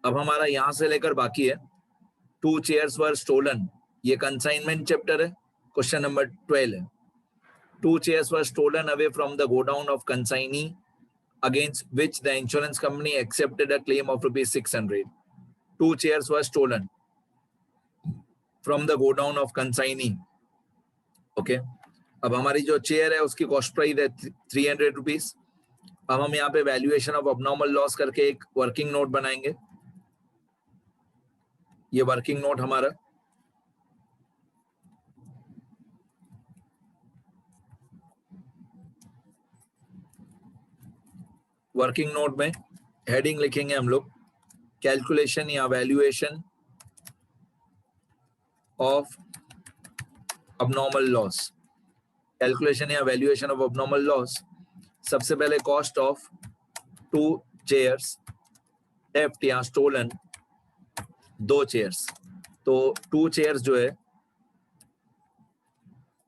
अब हमारा यहां से लेकर बाकी है 2 chairs were stolen, ये कंसाइनमेंट चैप्टर है, क्वेश्चन नंबर 12 है। 2 chairs were stolen away from the godown of consignee against which the insurance company accepted a claim of rupees 600. 2 chairs were stolen from the godown of consignee. Okay. अब हमारी जो chair है उसकी cost price है 300 rupees. अब हम यहाँ पे वैल्यूएशन ऑफ अबनॉर्मल लॉस करके एक वर्किंग नोट बनाएंगे। ये वर्किंग नोट हमारा वर्किंग नोट में हेडिंग लिखेंगे हम लोग कैलकुलेशन या valuation of abnormal loss. Calculation या वैल्यूएशन ऑफ अबनॉर्मल लॉस, सबसे पहले कॉस्ट ऑफ 2 चेयर्स थेफ्ट या स्टोलन, 2 चेयर्स। तो 2 चेयर्स जो है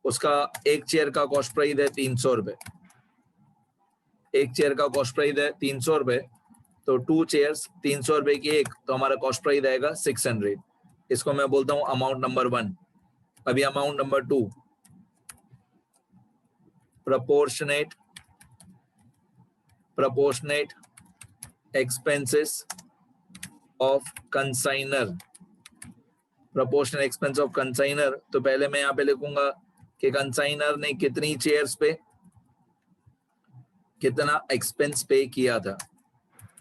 उसका एक चेयर का कॉस्ट प्राइस है 300 रुपए। एक चेयर का कॉस्ट प्राइस है 300 रुपए, तो 2 चेयर्स 300 रुपए की एक, तो हमारा कॉस्ट प्राइस आएगा 600। इसको मैं बोलता हूं अमाउंट नंबर 1। अभी amount number 2, proportionate expenses of consignor। proportionate expense of consignor, तो पहले मैं यहाँ पे लिखूंगा कि कंसाइनर ने कितनी चेयर्स पे कितना एक्सपेंस पे किया था।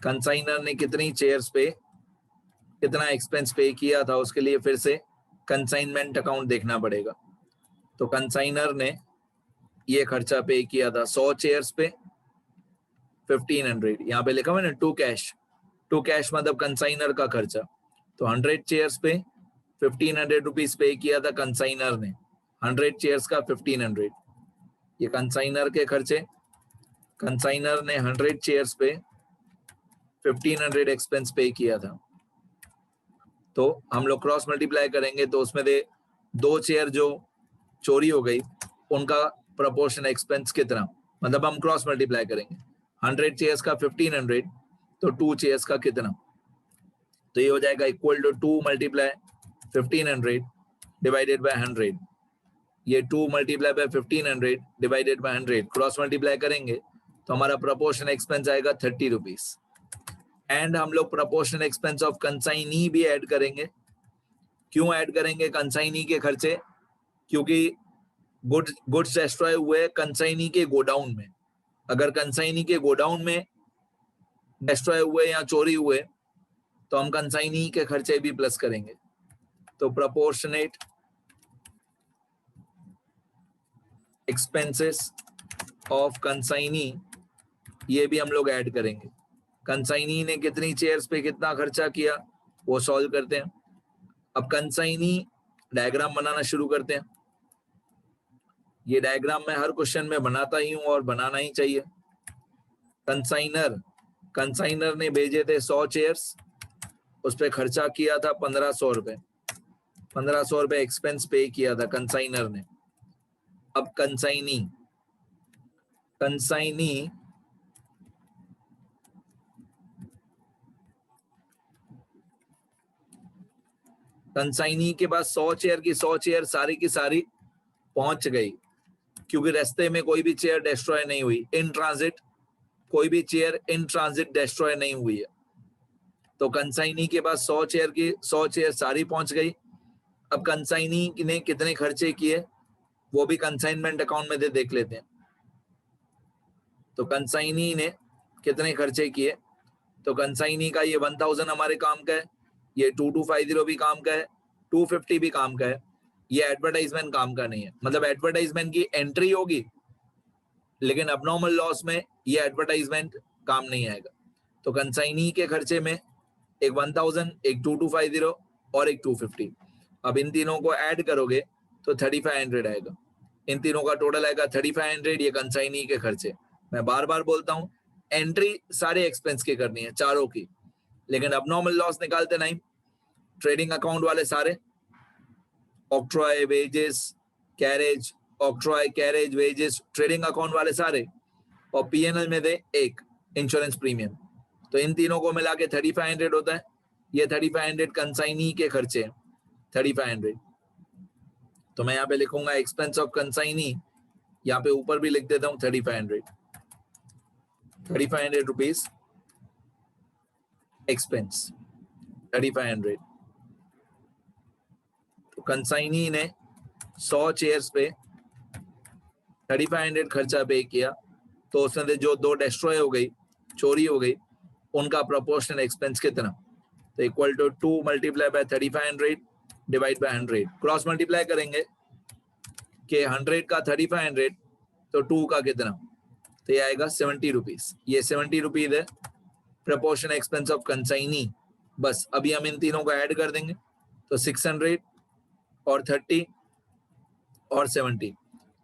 कंसाइनर ने कितनी चेयर्स पे कितना एक्सपेंस पे किया था, उसके लिए फिर से कंसाइनमेंट अकाउंट देखना पड़ेगा। तो कंसाइनर ने ये खर्चा पे किया था 100 चेयर्स पे 1500, यहाँ पे लिखा हुआ है ना टू कैश मतलब कंसाइनर का खर्चा। तो 100 चेयर्स पे 1500 रुपीज पे किया था कंसाइनर ने, 100 चेयर्स का 1500, ये कंसाइनर के खर्चे। कंसाइनर ने 100 चेयर्स पे 1500 एक्सपेंस पे किया था। तो हम लोग क्रॉस मल्टीप्लाई करेंगे तो उसमें से 2 चेयर जो चोरी हो गई उनका प्रोपोर्शन एक्सपेंस कितना, मतलब हम क्रॉस मल्टीप्लाई करेंगे 100 चेयर्स का 1500, तो 2 चेयर्स का कितना, तो ये हो जाएगा equal to 2 multiply 1500 divided by 100। ये 2 multiply by 1500 divided by 100 cross multiply करेंगे तो हमारा प्रोपोर्शन एक्सपेंस आएगा 30 रुपीज। एंड हम लोग प्रोपोर्शन एक्सपेंस ऑफ कंसाइनी भी ऐड करेंगे। क्यों ऐड करेंगे कंसाइनी के खर्चे, क्योंकि गुड्स डिस्ट्रॉय हुए कंसाइनी के गोडाउन में। अगर कंसाइनी के गोडाउन में डिस्ट्रॉय हुए या चोरी हुए तो हम कंसाइनी के खर्चे भी प्लस करेंगे। तो प्रोपोर्शनेट एक्सपेंसेस ऑफ कंसाइनी ये भी हम लोग ऐड करेंगे। कंसाइनी ने कितनी चेयर्स पे कितना खर्चा किया वो सॉल्व करते हैं। अब कंसाइनी डायग्राम बनाना शुरू करते हैं। ये डायग्राम मैं हर क्वेश्चन में बनाता ही हूं और बनाना ही चाहिए। कंसाइनर ने भेजे थे 100 चेयर्स, उस पे खर्चा किया था 1500 रुपए। 1500 रुपए एक्सपेंस पे किया था कंसाइनर ने। अब कंसाइनी के पास 100 चेयर की 100 चेयर सारी की सारी पहुंच गई, क्योंकि रास्ते में कोई भी चेयर डिस्ट्रॉय नहीं हुई। इन ट्रांजिट कोई भी चेयर इन ट्रांजिट डिस्ट्रॉय नहीं हुई है। तो कंसाइनी के पास 100 चेयर की 100 चेयर सारी पहुंच गई। अब कंसाइनी ने कितने खर्चे किए वो भी कंसाइनमेंट अकाउंट में देख लेते हैं। तो कंसाइनी ने कितने खर्चे किए, तो कंसाइनी का ये 1000 हमारे काम का है, ये 2250 भी काम का है, 250 भी काम का है। ये एडवर्टाइजमेंट काम का नहीं है, मतलब एडवर्टाइजमेंट की एंट्री होगी लेकिन अबनॉर्मल लॉस में ये एडवर्टाइजमेंट काम नहीं आएगा। तो कंसाइनी के खर्चे में एक 1000, एक 2250 और एक 250। अब इन तीनों को ऐड करोगे तो 3500 आएगा। इन तीनों का टोटल आएगा 3500। ये कंसाइनी के खर्चे। मैं बार बार बोलता हूं एंट्री सारे एक्सपेंस की करनी है चारों की, लेकिन अबनॉर्मल लॉस निकालते नहीं। ट्रेडिंग अकाउंट वाले सारे octroi wages carriage, octroi carriage wages trading account वाले सारे, और पीएनएल में दे एक इंश्योरेंस प्रीमियम। तो इन तीनों को मिला के 3500 होता है। ये 3500 कंसाइनी के खर्चे हैं, 3500। तो मैं यहाँ पे लिखूंगा एक्सपेंस ऑफ कंसाइनी, यहाँ पे ऊपर भी लिख देता हूँ 3500 रुपीज एक्सपेंस, 3500। तो कंसाइनी ने 100 चेयर्स पे 3500 खर्चा पे किया, तो उसमें से जो 2 डिस्ट्रॉय हो गई, चोरी हो गई, उनका प्रोपोर्शनल एक्सपेंस कितना, तो equal to 2 multiply by 3500 divide by 100। Cross multiply करेंगे कि 100 का 3500 तो 2 का कितना, तो ये आएगा 70 रुपीज। ये 70 रुपीज है प्रोपोर्शनल एक्सपेंस ऑफ कंसाइनी। बस अभी हम इन तीनों को ऐड कर देंगे, तो 600 और 30 और 70,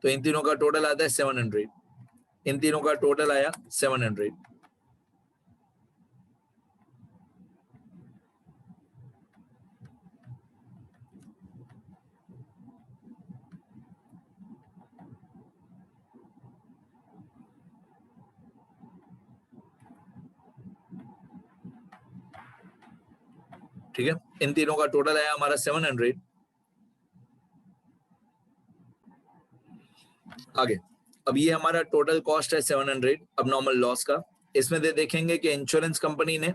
तो इन तीनों का टोटल आता है 700। इन तीनों का टोटल आया 700। ठीक है, इन तीनों का टोटल आया हमारा 700। आगे, अब ये हमारा टोटल कॉस्ट है 700 अब नॉर्मल लॉस का। इसमें देखेंगे कि इंश्योरेंस कंपनी ने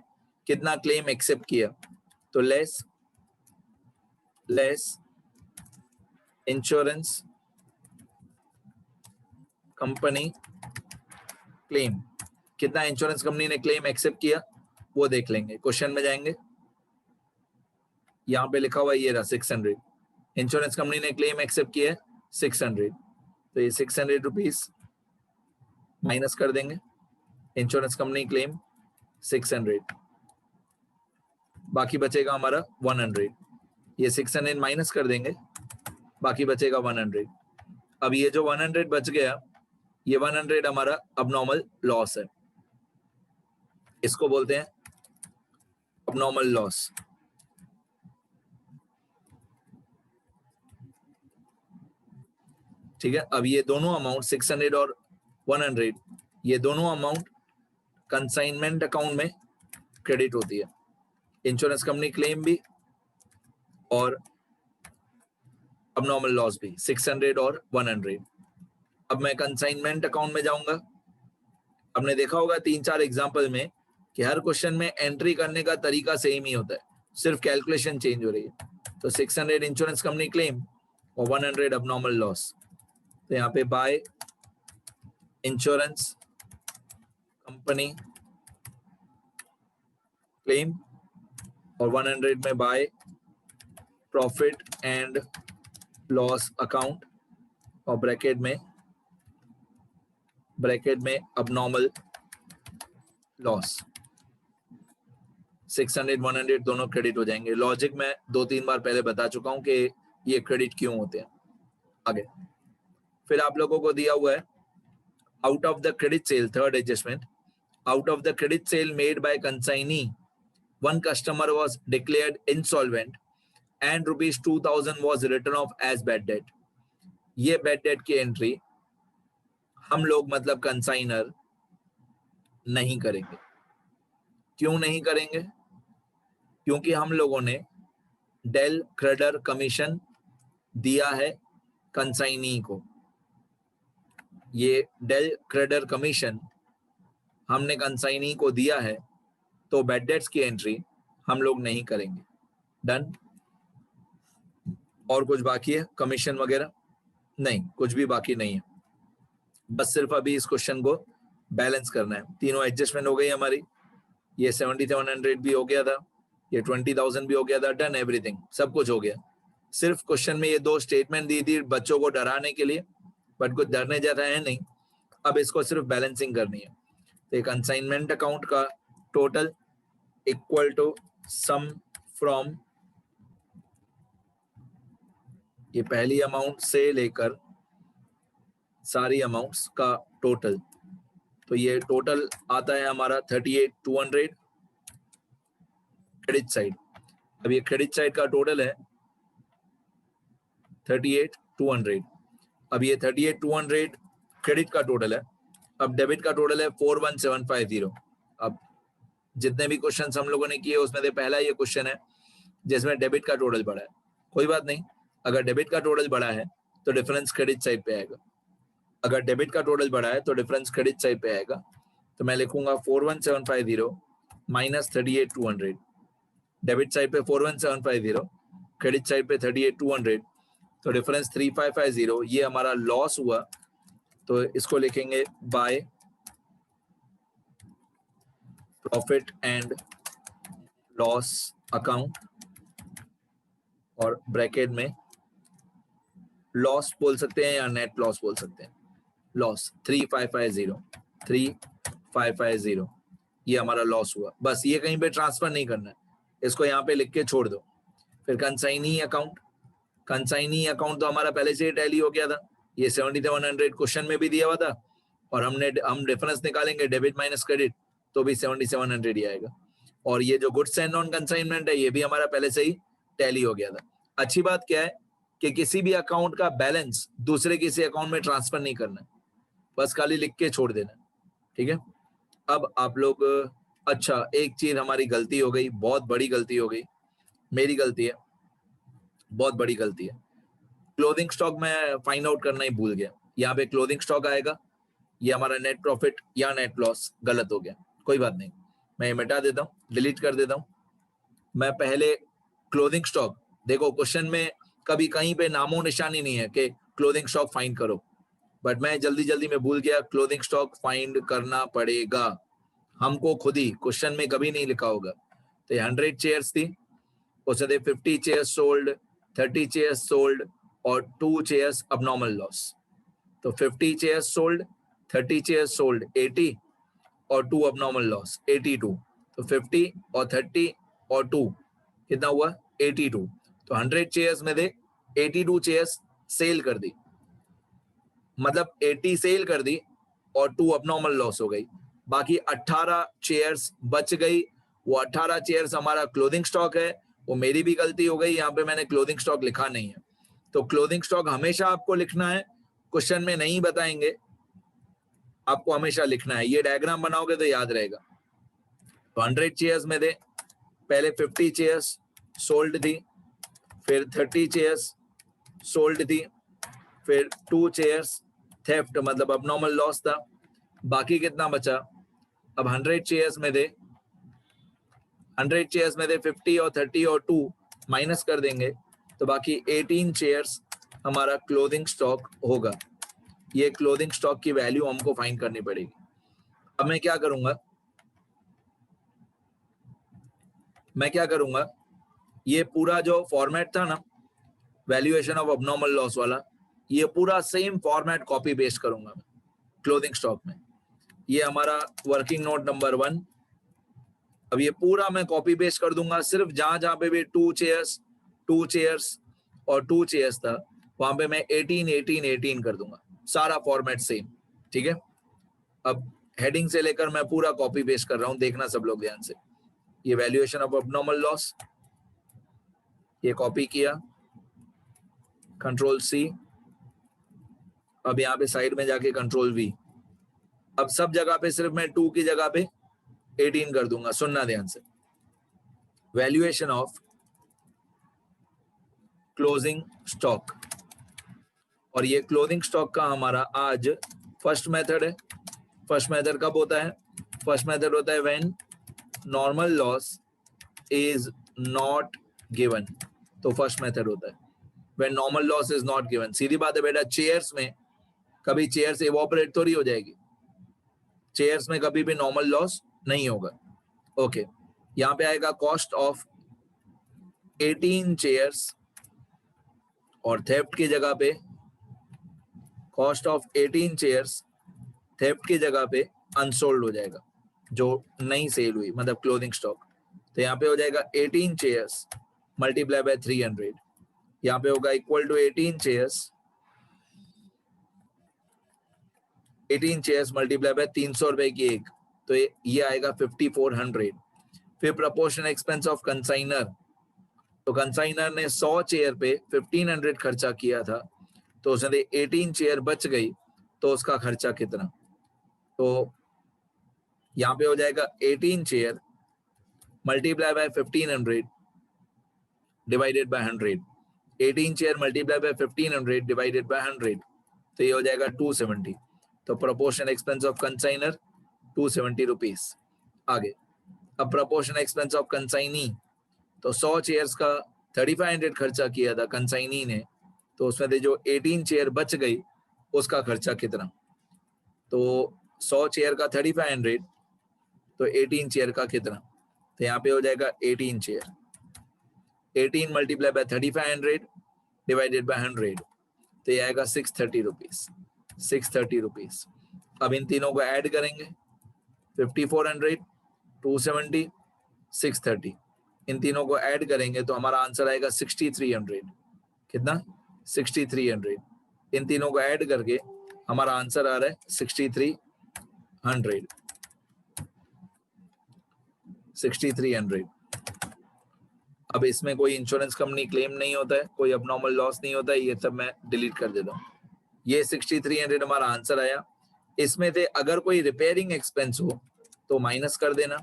कितना क्लेम एक्सेप्ट किया, तो लेस इंश्योरेंस कंपनी क्लेम, कितना इंश्योरेंस कंपनी ने क्लेम एक्सेप्ट किया वो देख लेंगे। क्वेश्चन में जाएंगे, यहाँ पे लिखा हुआ ये रहा 600, इंश्योरेंस कंपनी ने क्लेम एक्सेप्ट किया है 600, तो ये 600 रुपीज माइनस कर देंगे, इंश्योरेंस कंपनी क्लेम 600, बाकी बचेगा हमारा 100। ये 600 माइनस कर देंगे, बाकी बचेगा 100। अब ये जो 100 बच गया, ये 100 हमारा अबनॉर्मल लॉस है, इसको बोलते हैं अबनॉर्मल लॉस। ठीक है, अब ये दोनों अमाउंट 600 और 100, ये दोनों अमाउंट कंसाइनमेंट अकाउंट में क्रेडिट होती है, इंश्योरेंस कंपनी क्लेम भी और अबनॉर्मल लॉस भी, 600 और 100। अब मैं कंसाइनमेंट अकाउंट में जाऊंगा। हमने देखा होगा 3-4 एग्जांपल में कि हर क्वेश्चन में एंट्री करने का तरीका सेम ही होता है, सिर्फ कैलकुलेशन चेंज हो रही है। तो 600 इंश्योरेंस कंपनी क्लेम और 100 अबनॉर्मल लॉस। तो यहाँ पे बाय इंश्योरेंस कंपनी क्लेम और 100 में by profit and loss account और ब्रैकेट में अबनॉर्मल लॉस। 600 100 दोनों क्रेडिट हो जाएंगे। लॉजिक में 2-3 बार पहले बता चुका हूं कि ये क्रेडिट क्यों होते हैं। आगे फिर आप लोगों को दिया हुआ है out of the credit sale, third adjustment, out of the credit sale made by consignee one customer was declared insolvent and rupees 2000 was written off as bad debt। ये बैड डेट की एंट्री हम लोग मतलब consignor नहीं करेंगे। क्यों नहीं करेंगे? क्योंकि हम लोगों ने डेल क्रेडर कमीशन दिया है कंसाइनी को। ये डेल क्रेडर कमीशन हमने कंसाइनी को दिया है, तो बैड डेट्स की एंट्री हम लोग नहीं करेंगे। डन। और कुछ बाकी है कमीशन वगैरह? नहीं, कुछ भी बाकी नहीं है, बस सिर्फ अभी इस क्वेश्चन को बैलेंस करना है। तीनों एडजस्टमेंट हो गई हमारी, ये 7700 भी हो गया था, ये 20,000 भी हो गया था। डन, एवरीथिंग, सब कुछ हो गया। सिर्फ क्वेश्चन में ये 2 स्टेटमेंट दी थी बच्चों को डराने के लिए, बट कुछ डरने जैसा है नहीं। अब इसको सिर्फ बैलेंसिंग करनी है। तो एक कंसाइनमेंट अकाउंट का total equal to sum from, ये पहली अमाउंट से लेकर सारी अमाउंट्स का टोटल। तो ये टोटल आता है हमारा 38,200 क्रेडिट साइड। अब ये क्रेडिट साइड का टोटल है 38,200। अब ये 38,200 क्रेडिट का टोटल है। अब डेबिट का टोटल है 41,750। अब जितने भी क्वेश्चन हम लोगों ने किए उसमें से पहला ये क्वेश्चन है जिसमें डेबिट का टोटल बढ़ा है। कोई बात नहीं, अगर डेबिट का टोटल बढ़ा है तो डिफरेंस क्रेडिट साइड पे आएगा। अगर डेबिट का टोटल बढ़ा है तो डिफरेंस क्रेडिट साइड पे आएगा। तो मैं लिखूंगा 41750 माइनस 38200। डेबिट साइड पे 41750, क्रेडिट साइड पे 38200, तो डिफरेंस 3550, ये हमारा लॉस हुआ। तो इसको लिखेंगे by profit and loss account, और ब्रैकेट में लॉस बोल सकते हैं या नेट लॉस बोल सकते हैं। लॉस 3550, ये हमारा लॉस हुआ। बस ये कहीं पे ट्रांसफर नहीं करना है, इसको यहाँ पे लिख के छोड़ दो। फिर कंसाइनी अकाउंट, कंसाइनी अकाउंट तो हमारा पहले से ही टैली हो गया था, ये 7700 क्वेश्चन में भी दिया हुआ था, और हम डिफरेंस निकालेंगे डेबिट माइनस क्रेडिट तो भी 7700 ही आएगा। और ये जो गुड्स एंड नॉन कंसाइनमेंट है ये भी हमारा पहले से ही टैली हो गया था। अच्छी बात क्या है कि किसी भी अकाउंट का बैलेंस दूसरे किसी अकाउंट में ट्रांसफर नहीं करना है, बस खाली लिख के छोड़ देना। ठीक है, अब आप लोग, अच्छा एक चीज हमारी गलती हो गई, बहुत बड़ी गलती हो गई, मेरी गलती है, बहुत बड़ी गलती है। क्लोथिंग स्टॉक में फाइंड आउट करना ही भूल गया। यहाँ पे क्लोथिंग स्टॉक आएगा, ये हमारा नेट प्रॉफिट या नेट लॉस गलत हो गया। कोई बात नहीं, मैं ये मिटा देता हूँ, डिलीट कर देता हूँ। मैं पहले क्लोथिंग स्टॉक, देखो क्वेश्चन में कभी कहीं पे नामो निशानी नहीं है कि क्लोथिंग स्टॉक फाइंड करो, बट मैं जल्दी में भूल गया। क्लोथिंग स्टॉक फाइंड करना पड़ेगा हमको खुद ही, क्वेश्चन में कभी नहीं लिखा होगा। तो 100 चेयर्स थी, उससे 50 चेयर्स सोल्ड, 30 चेयर्स सोल्ड और 2 चेयर्स अबनॉर्मल लॉस। तो 50 चेयर्स सोल्ड, 30 चेयर्स सोल्ड 80 और 2 अबनॉर्मल लॉस 82। तो 50 और 30 और 2 कितना हुआ 82। तो 100 चेयर्स में से 82 चेयर्स सेल कर दी, मतलब 80 सेल कर दी और 2 अबनॉर्मल लॉस हो गई। बाकी 18 चेयर्स बच गई। वो 18 चेयर्स हमारा क्लोथिंग स्टॉक है, वो मेरी भी गलती हो गई, यहाँ पे मैंने क्लोथिंग स्टॉक लिखा नहीं है। तो क्लोथिंग स्टॉक हमेशा आपको लिखना है, क्वेश्चन में नहीं बताएंगे, आपको हमेशा लिखना है। ये डायग्राम बनाओगे तो याद रहेगा। तो 100 चेयर्स में थे, पहले 50 चेयर्स सोल्ड थी, फिर 30 चेयर्स सोल्ड थी, फिर 2 चेयर्स थेफ्ट मतलब अबनॉर्मल लॉस था। बाकी कितना बचा, अब 100 चेयर्स में थे, 100 चेयर्स में थे 50 और 30 और 2 माइनस कर देंगे, तो बाकी 18 चेयर्स हमारा क्लोथिंग स्टॉक होगा। ये क्लोथिंग स्टॉक की वैल्यू हमको फाइंड करनी पड़ेगी। अब मैं क्या करूंगा, ये पूरा जो फॉर्मेट था ना वैल्यूएशन ऑफ अबनॉर्मल लॉस वाला, ये पूरा सेम फॉर्मेट कॉपी पेस्ट करूंगा मैं क्लोथिंग स्टॉक में। ये हमारा वर्किंग नोट नंबर 1। अब ये पूरा मैं कॉपी पेस्ट कर दूंगा, सिर्फ जहां पे भी 2 चेयर्स और 2 चेयर्स था वहां पे मैं 18 कर दूंगा, सारा फॉर्मेट सेम। ठीक है, अब हेडिंग से लेकर मैं पूरा कॉपी पेस्ट कर रहा हूं, देखना सब लोग ध्यान से। ये वैल्यूएशन ऑफ अबनॉर्मल लॉस, ये कॉपी किया, कंट्रोल C, अब यहाँ पे साइड में जाके कंट्रोल V। अब सब जगह पे सिर्फ मैं 2 की जगह पे 18 कर दूंगा, सुनना ध्यान से। वैल्यूएशन ऑफ क्लोजिंग स्टॉक, और ये क्लोजिंग स्टॉक का हमारा आज फर्स्ट मेथड है। फर्स्ट मेथड कब होता है, फर्स्ट मेथड होता है when normal loss is not given. तो फर्स्ट मेथड होता है when normal loss is not given. सीधी बात है बेटा, चेयर्स में कभी चेयर्स इवोपरेट थोड़ी हो जाएगी, चेयर्स में कभी भी नॉर्मल लॉस नहीं होगा। ओके, यहाँ पे आएगा कॉस्ट ऑफ 18 चेयर्स, और थेफ्ट की जगह पे कॉस्ट ऑफ 18 चेयर्स थेफ्ट की जगह पे अनसोल्ड हो जाएगा, जो नहीं सेल हुई मतलब क्लोथिंग स्टॉक। तो यहाँ पे हो जाएगा 18 चेयर्स मल्टीप्लाई बाय 300, यहाँ पे होगा equal to 18 chairs multiply by 300 रुपए की एक, तो ये आएगा 5400। फिर प्रोपोर्शन एक्सपेंस ऑफ कंसाइनर, तो कंसाइनर ने 100 चेयर पे 1500 खर्चा किया था, तो उसने 18 चेयर बच गई, तो उसका खर्चा कितना, तो यहाँ पे हो जाएगा 18 chair multiply by 1500 divided by 100, 18 chair multiply by 1500 divided by 100, तो ये हो जाएगा 270। तो proportion expense of consignor 270 rupees. आगे अब प्रोपोर्शन एक्सपेंस ऑफ कंसाइनी, तो 100 चेयर्स का 3500 खर्चा किया था कंसाइनी ने, तो उसमें से जो 18 चेयर बच गई उसका खर्चा कितना, तो 100 चेयर का 3500 तो 18 चेयर का कितना, तो यहाँ पे हो जाएगा 18 chair, 18 multiply by 3500 divided by 100, तो ये आएगा 630 रुपीज, 630 रुपीज। अब इन तीनों को ऐड करेंगे, 5400, 270, 630, इन तीनों को ऐड करेंगे तो हमारा आंसर आएगा 6300। कितना? 6300। इन तीनों को ऐड करके हमारा आंसर आ रहा है 6300, 6300। अब इसमें कोई इंश्योरेंस कंपनी क्लेम नहीं होता है, कोई अबनॉर्मल लॉस नहीं होता है, ये सब मैं डिलीट कर देता हूँ। ये 6300 हमारा आंसर आया। इसमें से अगर कोई रिपेयरिंग एक्सपेंस हो तो माइनस कर देना,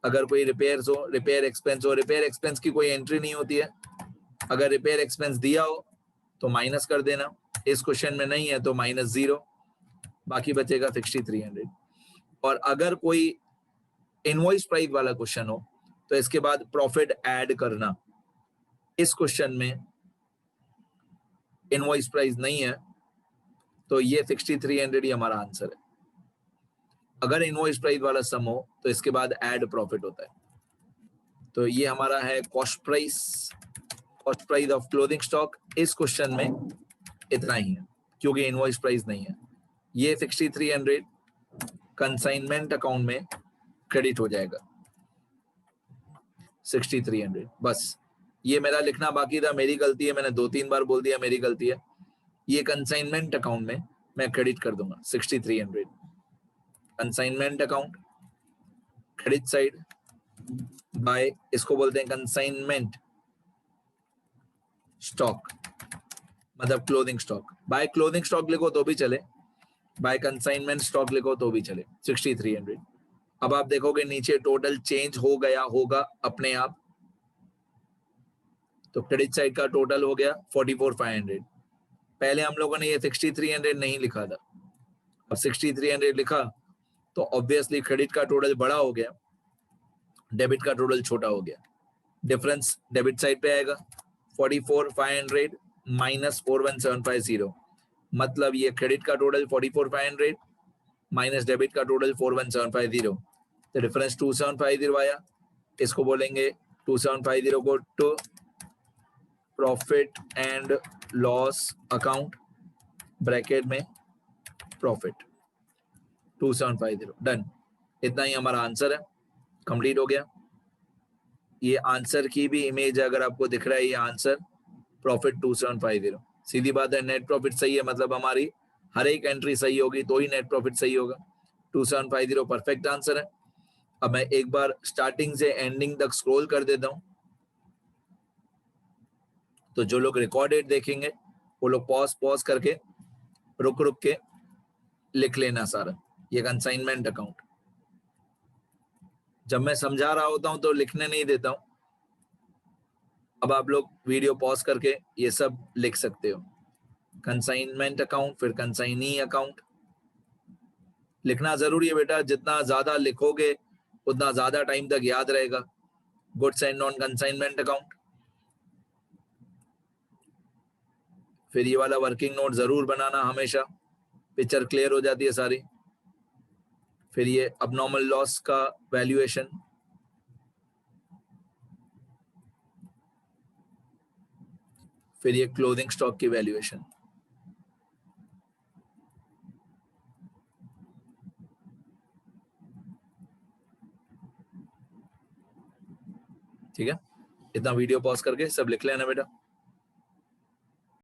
अगर कोई रिपेयर्स हो, रिपेयर एक्सपेंस हो, रिपेयर एक्सपेंस की कोई एंट्री नहीं होती है, अगर रिपेयर एक्सपेंस दिया हो तो माइनस कर देना, इस क्वेश्चन में नहीं है तो -0, बाकी बचेगा 6300। और अगर कोई इनवॉइस प्राइस वाला क्वेश्चन हो तो इसके बाद प्रॉफिट ऐड करना, इस क्वेश्चन में इनवॉइस प्राइस नहीं है तो ये 6300 ही हमारा आंसर है। अगर इनवॉइस प्राइस वाला सम हो तो इसके बाद ऐड प्रॉफिट होता है। तो ये हमारा है cost price of clothing stock. इस क्वेश्चन में इतना ही है क्योंकि इनवॉइस प्राइस नहीं है। ये 6300 कंसाइनमेंट अकाउंट में क्रेडिट हो जाएगा, 6300। बस ये मेरा लिखना बाकी था, मेरी गलती है, मैंने 2-3 बार बोल दिया मेरी गलती है। ये कंसाइनमेंट अकाउंट में मैं क्रेडिट कर दूंगा 6300। Consignment account credit side by, इसको बोलते हैं कंसाइनमेंट स्टॉक, मतलब clothing stock. By clothing stock लिखो तो भी चले, बाय कंसाइनमेंट स्टॉक लिखो तो भी चले, 6300। अब आप देखोगे नीचे टोटल चेंज हो गया होगा अपने आप, तो क्रेडिट साइड का टोटल हो गया 44,500। पहले हम लोगों ने ये 6300 नहीं लिखा था, अब 6300 लिखा तो ऑब्वियसली क्रेडिट का टोटल बड़ा हो गया, डेबिट का टोटल छोटा हो गया। डिफरेंस डेबिट साइड पे आएगा, 44,500 माइनस 41,750, मतलब ये क्रेडिट का टोटल 44,500 माइनस डेबिट का टोटल 41,750, तो डिफरेंस 2750 आया। इसको बोलेंगे 2750 को to profit and loss account, bracket में प्रॉफिट 2750। डन, इतना ही हमारा आंसर है, कंप्लीट हो गया। ये आंसर की भी इमेज अगर आपको दिख रहा है, ये आंसर प्रॉफिट 2750। सीधी बात है, नेट प्रॉफिट सही है मतलब हमारी हर एक एंट्री सही होगी तो ही नेट प्रॉफिट सही होगा। 2750 परफेक्ट आंसर है। अब मैं एक बार स्टार्टिंग से एंडिंग तक स्क्रॉल कर देता हूं, तो जो लोग रिकॉर्डेड देखेंगे वो लोग पॉज करके रुक के लिख लेना सारा, ये कंसाइनमेंट अकाउंट। जब मैं समझा रहा होता हूं तो लिखने नहीं देता हूं, अब आप लोग वीडियो पॉज करके ये सब लिख सकते हो। कंसाइनमेंट अकाउंट, फिर कंसाइनी अकाउंट। लिखना जरूरी है बेटा, जितना ज्यादा लिखोगे उतना ज्यादा टाइम तक याद रहेगा। Goods and non consignment account, फिर ये वाला वर्किंग नोट जरूर बनाना हमेशा, पिक्चर क्लियर हो जाती है सारी। फिर ये अबनॉर्मल लॉस का वैल्यूएशन, फिर ये क्लोथिंग स्टॉक की वैल्यूएशन। ठीक है, इतना वीडियो पॉज करके सब लिख लेना बेटा।